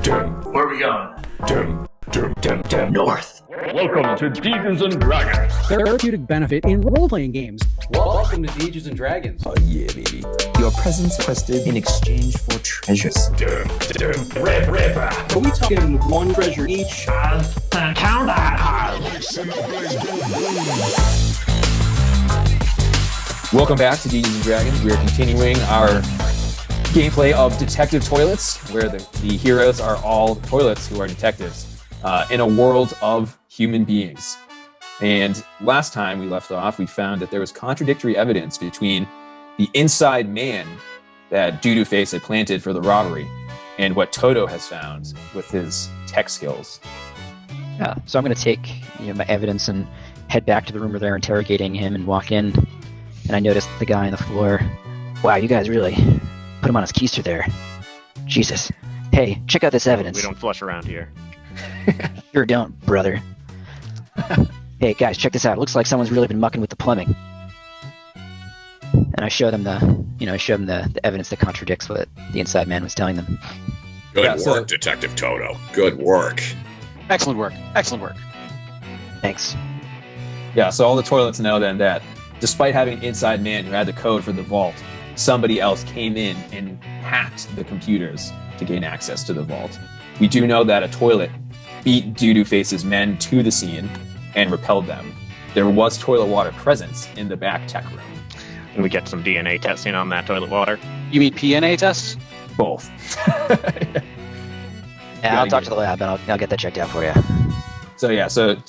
Where are we going? North. Welcome to Dungeons and Dragons. Therapeutic benefit in role-playing games. Welcome to Dungeons and Dragons. Oh yeah, baby. Your presence requested in exchange for treasures. Ripper. Are we talking one treasure each? Count that. Welcome back to Dungeons and Dragons. We are continuing our gameplay of Detective Toilets, where the heroes are all toilets who are detectives in a world of human beings. And last time we left off, we found that there was contradictory evidence between the inside man that Doodoo Face had planted for the robbery and what Toto has found with his tech skills. Yeah, so I'm going to take my evidence and head back to the room where they're interrogating him and walk in. And I noticed the guy on the floor. Wow, you guys really put him on his keister there. Jesus. Hey, check out this evidence. We don't flush around here. Sure don't, brother. Hey, guys, check this out. It looks like someone's really been mucking with the plumbing. And I show them the evidence that contradicts what the inside man was telling them. Good work, Detective Toto. Good work. Excellent work. Excellent work. Thanks. Yeah, so all the toilets know then that despite having an inside man who had the code for the vault, somebody else came in and hacked the computers to gain access to the vault. We do know that a toilet beat Doodoo Face's men to the scene and repelled them. There was toilet water presence in the back tech room. Can we get some DNA testing on that toilet water? You mean PNA tests? Both. Yeah, I'll talk to the lab and I'll get that checked out for you. So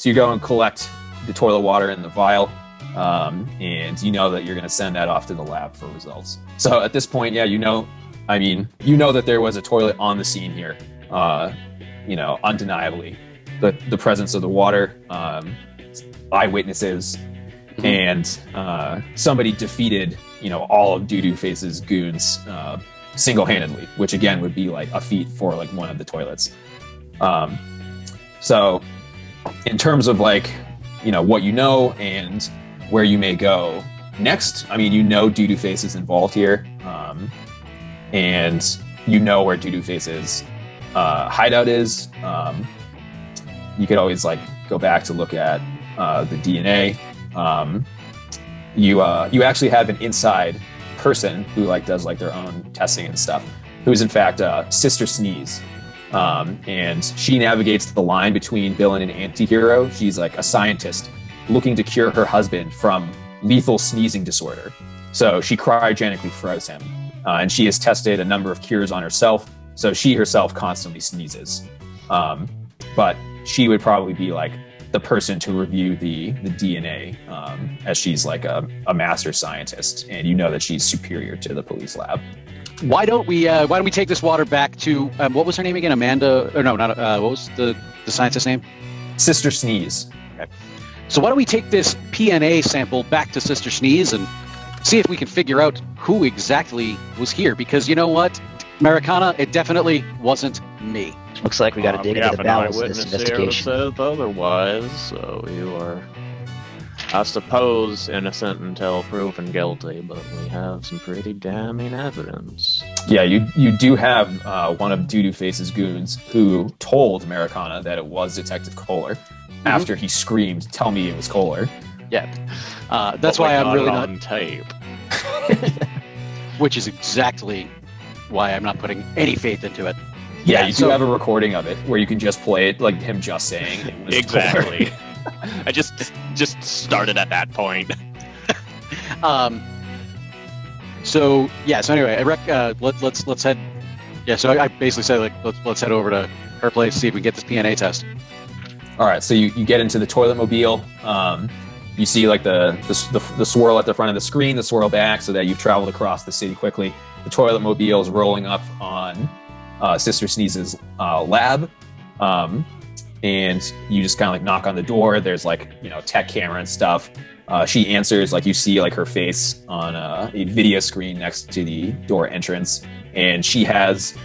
you go and collect the toilet water in the vial, and you know that you're going to send that off to the lab for results. So at this point, you know that there was a toilet on the scene here, undeniably. The presence of the water, eyewitnesses, and somebody defeated, all of Doodoo Face's goons single-handedly, which again would be like a feat for like one of the toilets. So in terms of like, what you know and where you may go next, Doodoo Face is involved here, and where Doodoo Face's hideout is. You could always like go back to look at the DNA. You actually have an inside person who like does like their own testing and stuff, who is in fact Sister Sneeze. And she navigates the line between villain and anti-hero. She's like a scientist looking to cure her husband from lethal sneezing disorder. So she cryogenically froze him. And she has tested a number of cures on herself. So she herself constantly sneezes. But she would probably be like the person to review the DNA, as she's like a master scientist. And that she's superior to the police lab. Why don't we take this water back to what was her name again? Amanda? Or no, not what was the scientist's name? Sister Sneeze. Okay. So why don't we take this PNA sample back to Sister Sneeze and see if we can figure out who exactly was here? Because you know what, Mericana, it definitely wasn't me. Looks like we got to dig into the bowels of this investigation. Said otherwise, so you are, I suppose, innocent until proven guilty, but we have some pretty damning evidence. Yeah, you do have one of Doodoo Face's goons who told Mericana that it was Detective Kohler after he screamed, "Tell me it was Kohler." Yeah, that's why I'm really not on tape. Which is exactly why I'm not putting any faith into it. Yeah, you do have a recording of it where you can just play it like him just saying it was exactly. I just started at that point. So anyway, let's head. Yeah, so I basically said like let's head over to her place, see if we can get this PNA test. All right, so you get into the toilet mobile. You see like the swirl at the front of the screen, the swirl back, so that you've traveled across the city quickly. The toilet mobile is rolling up on Sister Sneeze's lab. And you just kind of like knock on the door. There's like, tech camera and stuff. She answers, like you see like her face on a video screen next to the door entrance. And she has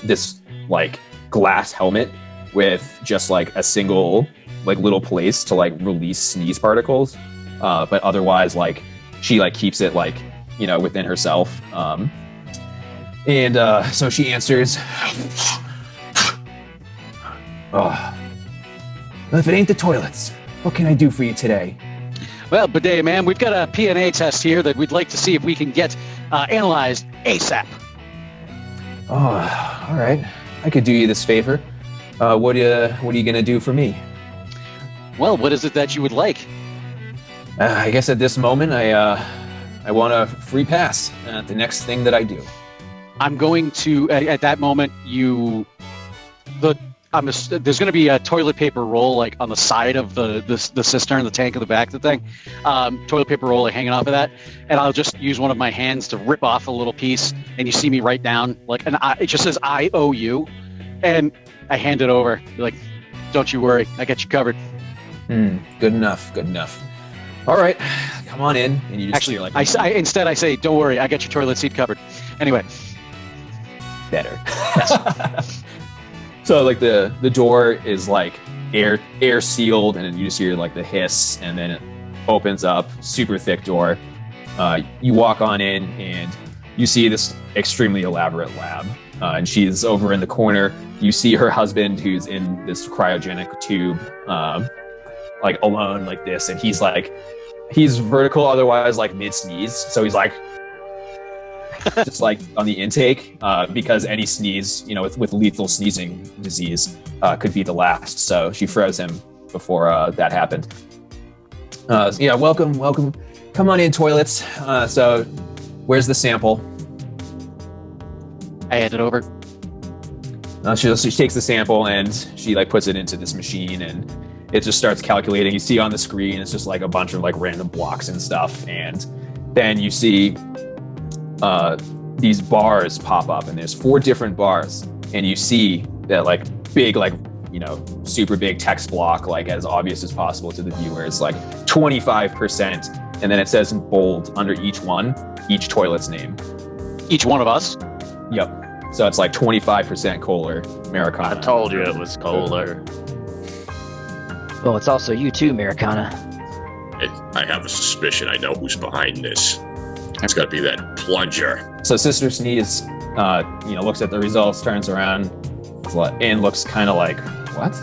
this like glass helmet with just like a single like little place to like release sneeze particles. But otherwise like she like keeps it like, within herself. And so she answers, Oh. Well, if it ain't the toilets, what can I do for you today? Well, bidet, ma'am, we've got a PNA test here that we'd like to see if we can get analyzed ASAP. Oh, all right. I could do you this favor. What are you gonna do for me? Well, what is it that you would like? I guess at this moment, I want a free pass at the next thing that I do. I'm going to, at that moment, there's going to be a toilet paper roll like on the side of the cistern, the tank in the back of the thing. Toilet paper roll like, hanging off of that, and I'll just use one of my hands to rip off a little piece, and you see me write down like it just says I owe you, and I hand it over. You're like, don't you worry, I got you covered. Good enough. All right, come on in. And you just Actually, feel like instead I say, don't worry, I got your toilet seat covered. Anyway. better. So like the door is like air sealed, and then you just hear like the hiss, and then it opens up. Super thick door. You walk on in, and you see this extremely elaborate lab, and she's over in the corner. You see her husband, who's in this cryogenic tube, like alone like this, and he's vertical, otherwise like mid sneeze. So he's like just like on the intake, because any sneeze, with lethal sneezing disease, could be the last. So she froze him before that happened. Yeah, welcome. Come on in, toilets. So where's the sample? I hand it over. She takes the sample and she like puts it into this machine, and it just starts calculating. You see on the screen, it's just like a bunch of like random blocks and stuff, and then you see these bars pop up, and there's 4 different bars, and you see that like big, like, super big text block, like as obvious as possible to the viewer. It's like 25%, and then it says in bold under each toilet's name. Each one of us? Yep. So it's like 25% Kohler, Mericana. I told you it was Kohler. Well, it's also you too, Mericana. I have a suspicion I know who's behind this. It's got to be that plunger. So Sister Sneeze, looks at the results, turns around, and looks kind of like, what?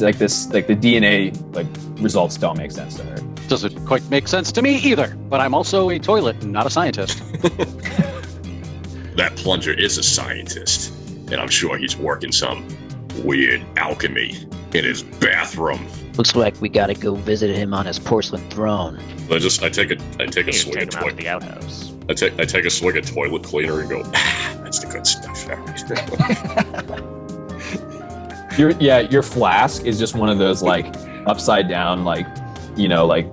Like this, like the DNA results don't make sense to her. Doesn't quite make sense to me either, but I'm also a toilet and not a scientist. That plunger is a scientist, and I'm sure he's working some weird alchemy in his bathroom. Looks like we gotta go visit him on his porcelain throne. I take a swig Take of him out to toilet. the outhouse. I take a swig of toilet cleaner and go, that's the good stuff. Your flask is just one of those like upside down, like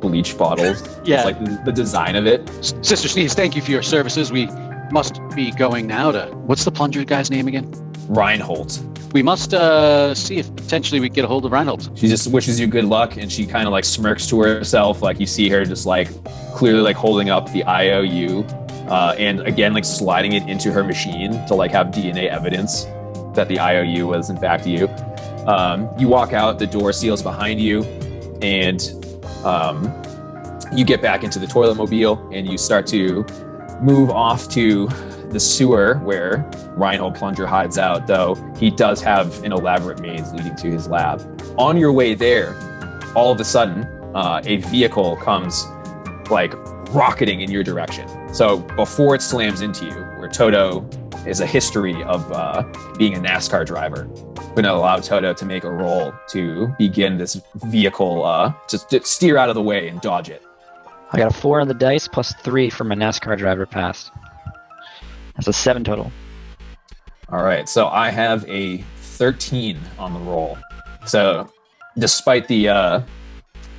bleach bottles. Yeah. It's like the design of it. Sister Sneeze, thank you for your services. We must be going now to... What's the plunger guy's name again? Reinhold. We must see if potentially we can get a hold of Reinhold. She just wishes you good luck, and she kind of like smirks to herself. Like you see her just like clearly like holding up the IOU, and again like sliding it into her machine to like have DNA evidence that the IOU was in fact you. You walk out, the door seals behind you, and you get back into the toilet mobile, and you start to move off to the sewer where Reinhold Plunger hides out, though he does have an elaborate maze leading to his lab. On your way there, all of a sudden, a vehicle comes like rocketing in your direction. So before it slams into you, where Toto is a history of being a NASCAR driver, we're going to allow Toto to make a roll to begin this vehicle, to steer out of the way and dodge it. I got a 4 on the dice plus 3 for my NASCAR driver pass. That's a 7 total. All right, so I have a 13 on the roll. So despite the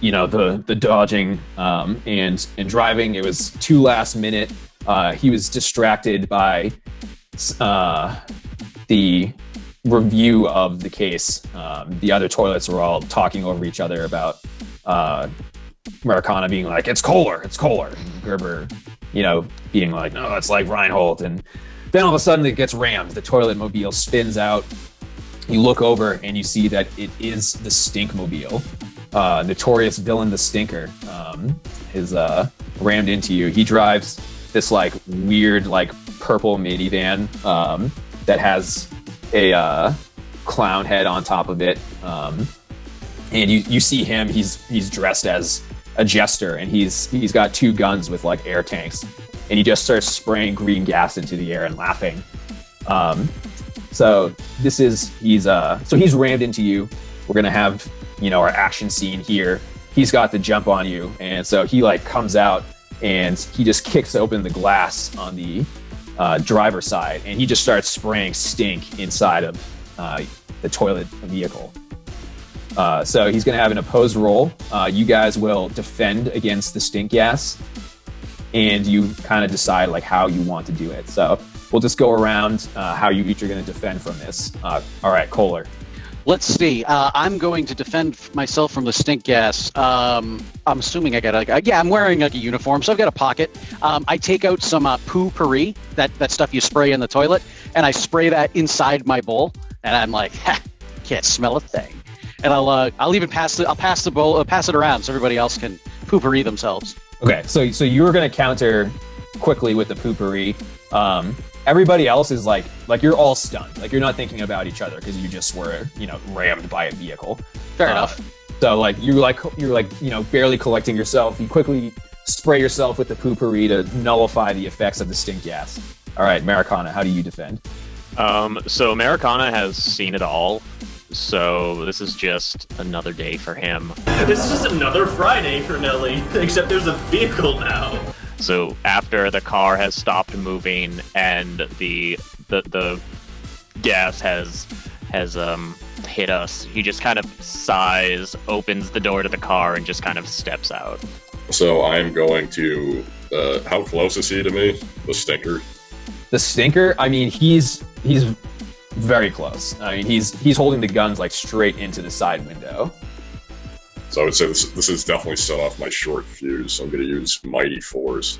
the dodging and driving, it was too last minute. He was distracted by the review of the case. The other toilets were all talking over each other about Mericana being like, it's Kohler. And Gerber, being like, no, it's like Reinhold. And then all of a sudden it gets rammed. The toilet mobile spins out. You look over and you see that it is the Stink Mobile. Notorious villain, the Stinker, is rammed into you. He drives this like weird like purple minivan that has a clown head on top of it. And you see him. He's dressed as a jester, and he's got 2 guns with like air tanks, and he just starts spraying green gas into the air and laughing. So he's rammed into you. We're gonna have our action scene here. He's got the jump on you, and so he like comes out and he just kicks open the glass on the driver's side, and he just starts spraying stink inside of the toilet vehicle. So he's going to have an opposed roll. You guys will defend against the stink gas, and you kind of decide like how you want to do it. So we'll just go around how you each are going to defend from this. All right, Kohler. Let's see. I'm going to defend myself from the stink gas. I'm assuming I got I'm wearing like a uniform, so I've got a pocket. I take out some poo-pourri, that stuff you spray in the toilet, and I spray that inside my bowl, and I'm like, can't smell a thing. And I'll even pass the bowl, pass it around so everybody else can poo-pourri themselves. Okay, so you were going to counter quickly with the poo-pourri. Everybody else is like you're all stunned. Like you're not thinking about each other because you just were rammed by a vehicle. Fair enough. So like you're barely collecting yourself. You quickly spray yourself with the poo-pourri to nullify the effects of the stink gas. All right, Mericana, how do you defend? So Mericana has seen it all. So this is just another day for him. This is just another Friday for Nelly, except there's a vehicle now. So after the car has stopped moving and the gas has hit us, he just kind of sighs, opens the door to the car, and just kind of steps out. So I'm going to. How close is he to me? The stinker. The stinker? I mean, he's very close. I mean, he's holding the guns like straight into the side window. So I would say this is definitely set off my short fuse. So I'm going to use Mighty Force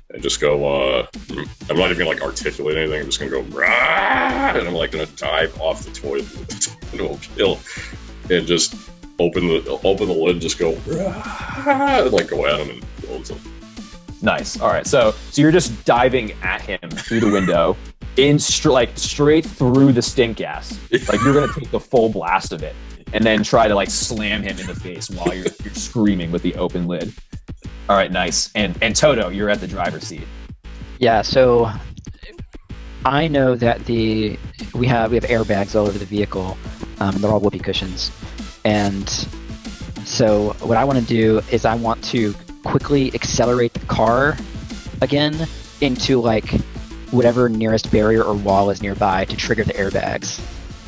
and just go. I'm not even going to like articulate anything. I'm just going to go, Rah! And I'm like going to dive off the toilet into a kill and just open the lid, and just go, Rah! And like go at him and kill him. Nice. All right. So you're just diving at him through the window, straight through the stink gas. Like you're gonna take the full blast of it, and then try to like slam him in the face while you're screaming with the open lid. All right. Nice. And Toto, you're at the driver's seat. Yeah. So I know that we have airbags all over the vehicle. They're all whoopee cushions, and so what I want to do is I want to quickly accelerate the car again into like whatever nearest barrier or wall is nearby to trigger the airbags.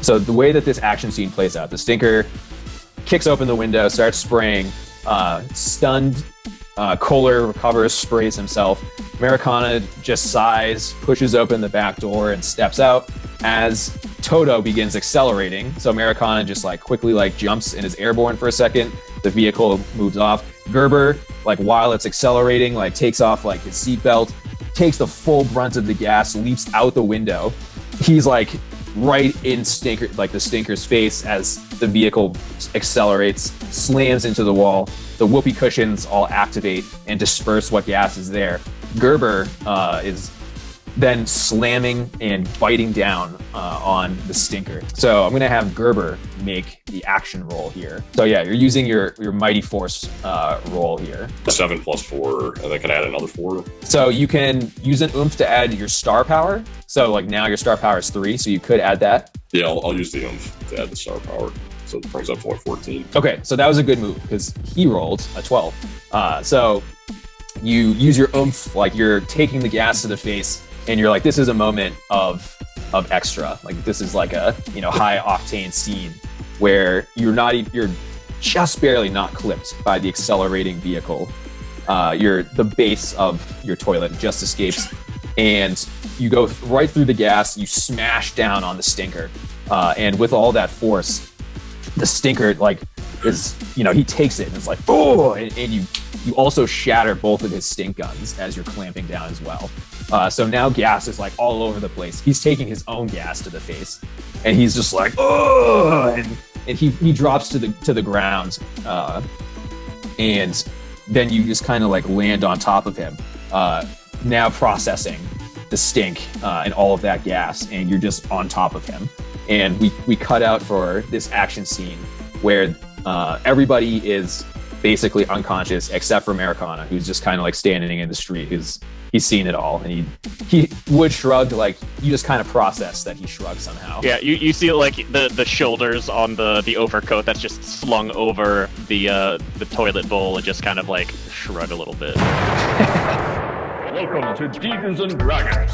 So the way that this action scene plays out, the stinker kicks open the window, starts spraying. Stunned, Kohler recovers, sprays himself. Mericana just sighs, pushes open the back door, and steps out as Toto begins accelerating. So Mericana just like quickly like jumps and is airborne for a second. The vehicle moves off. Gerber, like while it's accelerating, like takes off like his seatbelt, takes the full brunt of the gas, leaps out the window. He's like right in the stinker's face as the vehicle accelerates, slams into the wall. The whoopee cushions all activate and disperse what gas is there. Gerber is then slamming and biting down on the stinker. So I'm going to have Gerber make the action roll here. So yeah, you're using your Mighty Force roll here. 7 plus 4, and then can I add another 4? So you can use an oomph to add your star power. So like now your star power is 3, so you could add that. Yeah, I'll use the oomph to add the star power. So it brings up to like 14. Okay, so that was a good move because he rolled a 12. So you use your oomph, like you're taking the gas to the face, and you're like, this is a moment of extra. Like this is like a high octane scene where you're just barely not clipped by the accelerating vehicle. The base of your toilet just escapes, and you go right through the gas. You smash down on the stinker, and with all that force, the stinker he takes it and it's like, oh, and you also shatter both of his stink guns as you're clamping down as well. So now gas is like all over the place. He's taking his own gas to the face, and he's just like, oh, and he drops to the ground, and then you just kind of like land on top of him, now processing the stink and all of that gas, and you're just on top of him. And we cut out for this action scene where everybody is basically unconscious except for Mericana, who's just kind of like standing in the street. He's seen it all, and he would shrug, like you just kind of process that he shrugged somehow. Yeah, you see like the shoulders on the overcoat that's just slung over the toilet bowl, and just kind of like shrug a little bit. Welcome to Dungeons and Dragons.